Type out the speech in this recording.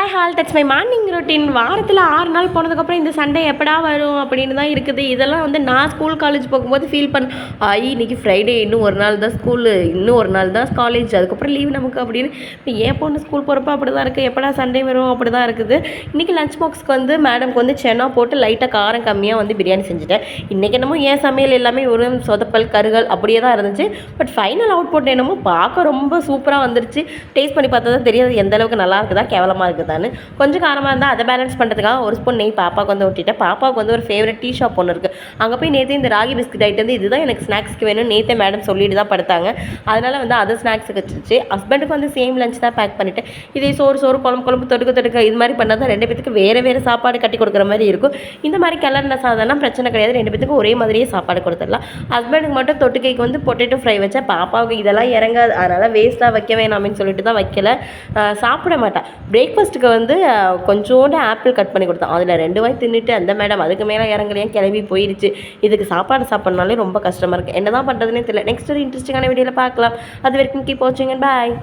Hi hall that's my morning routine. வாரத்தில் 6 நாள் போனதுக்கப்புறம் இந்த சண்டே எப்படா வரும் அப்படின்னு தான் இருக்குது. இதெல்லாம் வந்து நான் ஸ்கூல் காலேஜ் போகும்போது ஃபீல் இன்னைக்கு ஃப்ரைடே, இன்னும் ஒரு நாள் தான் ஸ்கூலு, இன்னும் ஒரு நாள் தான் காலேஜ், அதுக்கப்புறம் லீவ் நமக்கு அப்படின்னு. இப்போ ஏன் பொண்ணு ஸ்கூல் போகிறப்ப அப்படி தான் இருக்குது, எப்படா சண்டே வரும் அப்படி தான் இருக்குது. இன்றைக்கி லஞ்ச் பாக்ஸ்க்கு வந்து மேடம்க்கு வந்து சென்னா போட்டு லைட்டாக காரம் கம்மியாக வந்து பிரியாணி செஞ்சுட்டேன். இன்றைக்கி என்னமோ ஏன் சமையல் எல்லாமே ஒரு சொதப்பல் கருகல் அப்படியே தான் இருந்துச்சு. பட் ஃபைனல் அவுட்புட் என்னமோ பார்க்க ரொம்ப சூப்பராக வந்துருச்சு. டேஸ்ட் பண்ணி பார்த்தா தான் தெரியாது எந்த அளவுக்கு நல்லா இருக்குதா கேவலமாக இருக்குதான்னு. கொஞ்சம் காரமாக இருந்தால் அதை பேலன்ஸ் பண்ணுறதுக்காக ஒரு ஸ்பூன் நெய் பாப்பாவுக்கு வந்து ஒட்டிட்டேன். பாப்பாவுக்கு வந்து ஒரு ஃபேவரட் டீ ஷாப் ஒன்று இருக்குது. அங்கே போய் நேற்று இந்த ராகி பிஸ்கட் ஐட்டம் வந்து இதுதான் எனக்கு ஸ்நாக்ஸ்க்கு வேணும் நேற்றே மேடம் சொல்லிட்டு தான் படுத்தாங்க. அதனால் வந்து அது ஸ்நாக்ஸுக்கு வச்சிருச்சு. ஹஸ்பண்டுக்கு வந்து சேம் லஞ்ச் தான் பேக் பண்ணிவிட்டேன். இதே சோறு குழம்பு தொடுக்க இது மாதிரி பண்ணால் தான் 2 பேத்துக்கு வேறு சாப்பாடு கட்டி கொடுக்குற மாதிரி இருக்கும். இந்த மாதிரி கிளறின சாதம்லாம் பிரச்சனை கிடையாது, 2 பேத்துக்கும் ஒரே மாதிரியே சாப்பாடு கொடுத்துடலாம். ஹஸ்பண்டுக்கு மட்டும் தொட்டுக்கைக்கு வந்து பொட்டேட்டோ ஃப்ரை வச்சா பாப்பாவுக்கு இதெல்லாம் இறங்காது, அதனால் வேஸ்ட்டாக வைக்க வேணாம்னு சொல்லிட்டு தான் வைக்கல. சாப்பிட மாட்டேன். பிரேக்ஃபாஸ்ட்டுக்கு வந்து கொஞ்சோண்டு ஆப்பிள் கட் பண்ணி கொடுத்தோம். அதில் 2 வாய் தின்னுட்டு அந்த மேடம் அதுக்கு மேலே இறங்கலையும் கிளம்பி போயிடுச்சு. இதுக்கு சாப்பாடு சாப்பிட்னாலே ரொம்ப கஷ்டமாக இருக்குது. என்ன தான் பண்ணுறதுனே தெரியல. நெக்ஸ்ட் ஒரு இன்ட்ரெஸ்டிங்கான வீடியோவில் பார்க்கலாம். அது வரைக்கும் கீப் வாட்சிங் அண்ட் பாய்.